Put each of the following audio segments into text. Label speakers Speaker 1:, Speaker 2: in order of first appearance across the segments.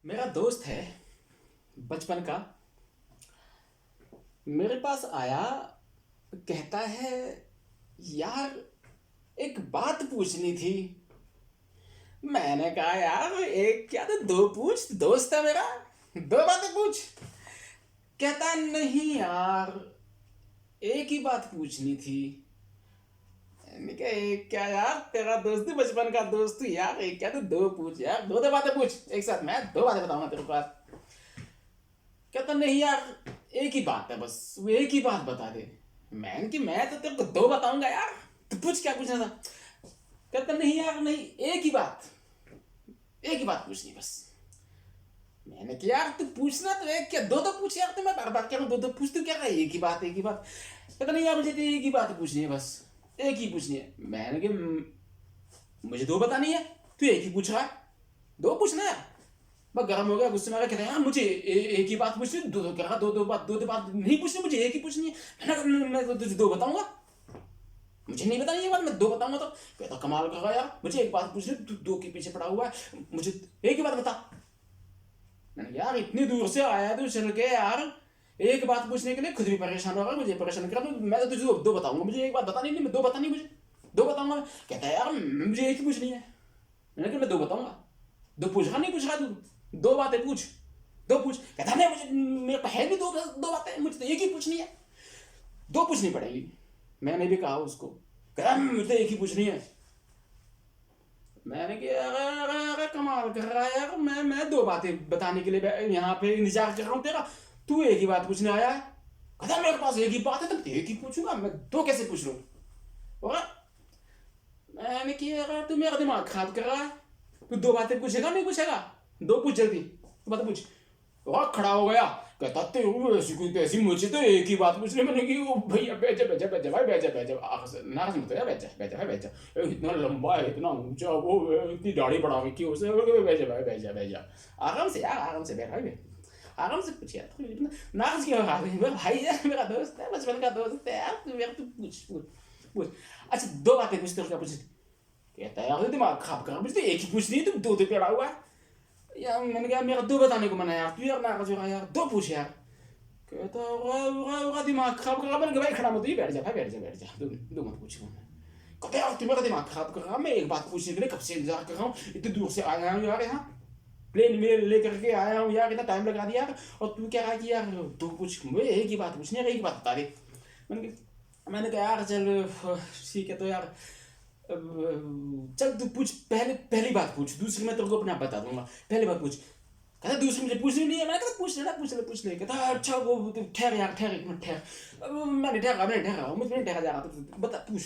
Speaker 1: मेरा दोस्त है बचपन का। मेरे पास आया, कहता है यार एक बात पूछनी थी। मैंने कहा यार एक क्या तो दो पूछ, दोस्त है मेरा, दो बातें पूछ। कहता नहीं यार एक ही बात पूछनी थी। मैंने कहा एक क्या यार, तेरा दोस्त ही बचपन का दोस्त ही यार, एक क्या तो दो पूछ यार, दो दो बातें पूछ एक साथ, मैं दो बातें बताऊंगा तेरे को आज। कहता नहीं यार एक ही बात है, बस वो एक ही बात बता दे। मैं तो तेरे को दो बताऊंगा यार, तो पूछ क्या पूछना था। कहता नहीं यार नहीं, एक ही बात, एक ही बात पूछनी बस। मैंने कहा यार तू पूछना तो एक क्या, दो दो पूछ यार, तो मैं बार बार कह रहा हूँ दो दो पूछ, तू क्या रहा है एक ही बात एक ही बात। कहता नहीं यार मुझे तो एक ही बात पूछनी है, बस एक ही पूछनी है। मैंने कहा मुझे दो बतानी है, तू एक ही पूछ रहा है, दो पूछना है। मैं गर्म हो गया, गुस्से में आ गया, कहता है यार मुझे एक ही बात पूछनी, दो दो कह रहा, दो दो बात नहीं पूछनी, मुझे एक ही पूछनी है। मैंने कहा मैं तो तुझे दो बताऊंगा, मुझे नहीं बतानी ये बात, मैं दो बताऊंगा। तो कहता कमाल कर रहा यार, मुझे एक बात पूछनी, तू दो के पीछे पड़ा हुआ है, मुझे एक ही बात बता। मैंने यार इतनी दूर से आया तू चल के यार, एक बात पूछने के लिए खुद भी परेशान हो रहा, मुझे परेशान कर रहा, मैं तो तुझे दो बताऊंगा, मुझे एक बात बतानी नहीं, मैं दो बतानी, मुझे दो बताऊंगा। कहता है यार मुझे एक ही पूछनी है। मैंने कहा मैं दो बताऊंगा, दो पूछ रहा नहीं पूछ रहा, तू दो बातें पूछ, दो पूछ। कहता नहीं मुझे, मेरे पास है भी दो दो बातें, मुझे तो एक ही पूछनी है, दो पूछनी पड़ेगी। मैंने भी कहा उसको, कहता मुझे एक ही पूछनी है। मैंने कहा अरे कमाल कर रहा है यार, मैं दो बातें बताने के लिए यहाँ पे इंतजार कर रहा हूँ तेरा, तू एक ही बात पूछने आया है। कहता मेरे पास एक ही बात है तो एक ही पूछूंगा, मैं दो कैसे पूछ लूँ। और मैंने किया यार तू मेरा दिमाग खराब कर रहा है, तू दो बातें पूछेगा नहीं पूछेगा, दो पूछ जल्दी, तू बातें पूछ। और खड़ा हो गया, कहता तेरे ऐसी कोई तैसी, मुझे तो एक ही बात पूछने। मैंने की भैया बैठ जा भाई, बैठ जा नाराज मत हो, बैठ जा भाई, बैठ जा, इतना लंबा है, इतना ऊंचा, वो इतनी दाढ़ी बढ़ा रखी है उसे, बैठ जा भाई, बैठ जा आराम से यार, आराम से बैठ भाई, आराम से पूछ यार, इतना नाराज क्यों हो रहा है भाई यार, मेरा दोस्त है, बचपन का दोस्त है यार, तू यार तू पूछ पूछ पूछ। अच्छा दो बातें पूछते हो, क्या पूछती। कहता है यार दिमाग खराब कर, मुझे तो एक ही पूछनी है, तुम दो दो पेड़ा हुआ है यार। मैंने कहा मेरा दो बताने को मना यार, तू यार नाराज हो रहा यार, दो पूछ यार। कहता होगा दिमाग खराब कर रहा। मैंने कहा भाई खड़ा मत, बैठ जा भाई, बैठ जा, दो मत पूछ। कहते यार तू मेरा दिमाग खराब कर रहा, मैं एक बात पूछने के लिए कब से इंतजार कर रहा हूँ, इतनी दूर से आया हूँ यार, यहाँ प्लेन में लेकर के आया हूँ यार, इतना टाइम लगा दिया यार, और तू क्या रहा कि यार दो पूछ, मुझे एक ही बात पूछनी है, एक ही बात बता दे। मैंने कहा यार चल ठीक है, तो यार चल तू पूछ, पहली बात पूछ, दूसरी मैं तेरे को अपने आप बता दूंगा, पहली बात पूछ। कहता दूसरी मुझे पूछनी नहीं है। मैंने कहा पूछ ले। कहता अच्छा वो ठहर यार, ठहर एक मिनट ठहर, मैंने ठहरा मुझे नहीं ठहरा जा रहा, तो बता पूछ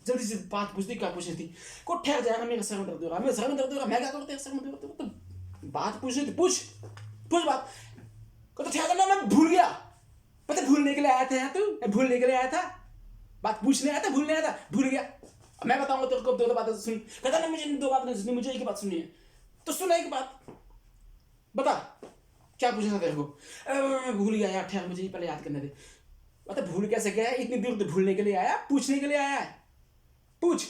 Speaker 1: जल्दी से बात पूछ दी, क्या पूछनी थी। को ठहर जाएगा, मेरे सर में दर्द हो रहा, मेरे सर में दर्द हो रहा, मैं क्या करूँ तेरे सर में दर्द, तो बात पूछनी थी, पूछ पूछ बात। कहता ठहर जाना, मैं भूल गया, पता भूलने के लिए आया था यहाँ, तू भूलने के लिए आया था, बात पूछने आया था, भूलने आया था, भूल गया। मैं बताऊंगा तेरे को, दो बातें सुन। कहता नहीं मुझे दो बातें नहीं सुननी, मुझे एक ही बात सुननी है। तो सुना एक बात, बता क्या पूछना था तेरे को। मैं भूल गया यार, ठहर मुझे पहले याद करने दे। बता भूल कैसे गया, इतनी दूर तो भूलने के लिए आया, पूछने के लिए आया है, पूछ।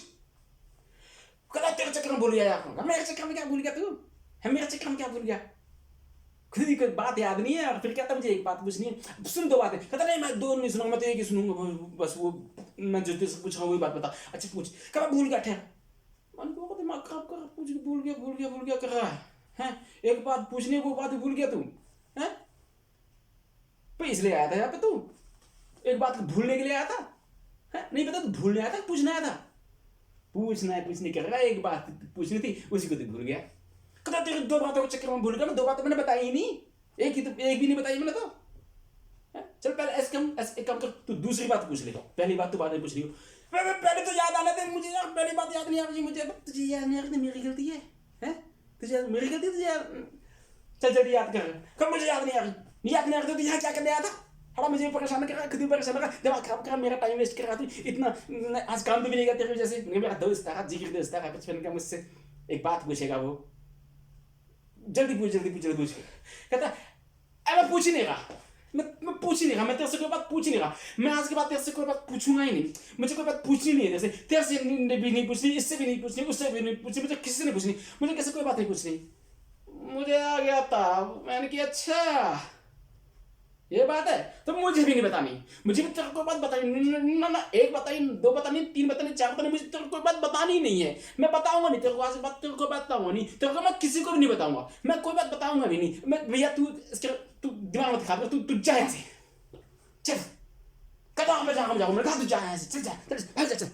Speaker 1: कहता तेरे चक्कर में भूल गया यार। मेरे चक्कर में क्या भूल गया तू, है मेरे चक्कर में क्या भूल गया, खुद ही कोई बात याद नहीं है, और फिर कहता मुझे एक बात पूछनी है, सुन दो बातें। कहता नहीं मैं दो नहीं सुनूंगा, मैं तो एक ही सुनूंगा, बस वो मैं जो तुझसे पूछ रहा हूँ वही बात बता। अच्छा पूछ। कब भूल गया, ठहर, मन को दिमाग खराब कर, पूछ भूल गया कर रहा है, एक बात पूछनी है, वो बात भूल गया तू है, तो इसलिए आया था यहाँ पे तू, एक बात भूलने के लिए आया था, है नहीं पता, तू भूलने आया था, पूछने आया था, पूछने कर रहा है, एक बात पूछनी थी उसी को तू भूल गया। कहता तेरे दो बातों के चक्कर में भूल गया, मैं दो बातें मैंने बताई ही नहीं, एक भी नहीं बताई मैंने तो। चल पहले एक काम कर, तू दूसरी बात पूछ ले, पहली बात तो बाद में पूछ रही हो, पहले तो याद आने दे मुझे यार, पहली बात याद नहीं आ रही मुझे, तुझे याद नहीं आ रही, मेरी गलती है तुझे मेरी गलती, तुझे यार चल जल्दी याद कर, कब मुझे याद नहीं आ रही तो यहाँ क्या करने आया था, हड़ा मुझे परेशान कर रहा, खुद भी परेशान कर रहा, दिमाग खराब कर रहा, मेरा टाइम वेस्ट कर रहा था इतना, आज काम भी नहीं गया तेरे वजह से। मेरा दोस्त था, जिगर दोस्त था बचपन का, मुझसे एक बात पूछेगा वो, जल्दी पूछ। कहता मैं पूछ ही नहीं रहा, मैं पूछ ही नहीं रहा, मैं तेरे से कोई बात पूछ ही नहीं रहा, मैं आज के बाद तेरे से कोई बात पूछूंगा ही नहीं, मुझे कोई बात पूछनी नहीं है तेरे से भी नहीं पूछनी, इससे भी नहीं पूछनी, उससे भी नहीं पूछनी, मुझे किसी से नहीं पूछनी, मुझे किसी कोई बात नहीं पूछनी। मुझे आ गया था, मैंने कहा अच्छा ये बात है, तो मुझे भी नहीं बतानी, मुझे भी तेरे को बात बतानी ना ना, एक बताई, दो बतानी, तीन बतानी, चार बतानी, मुझे तेरे को बात बतानी ही नहीं है। मैं बताऊंगा नहीं तेरे को, आज बात तेरे को बताऊंगा नहीं, तेरे को मैं किसी को भी नहीं बताऊंगा, मैं कोई बात बताऊंगा भी नहीं। मैं भैया तू दिमाग मत खा, तू जा यहाँ से, चल कदम पे जाऊंगा, मैं कहा तू जा यहाँ से, चल जा चल चल चल।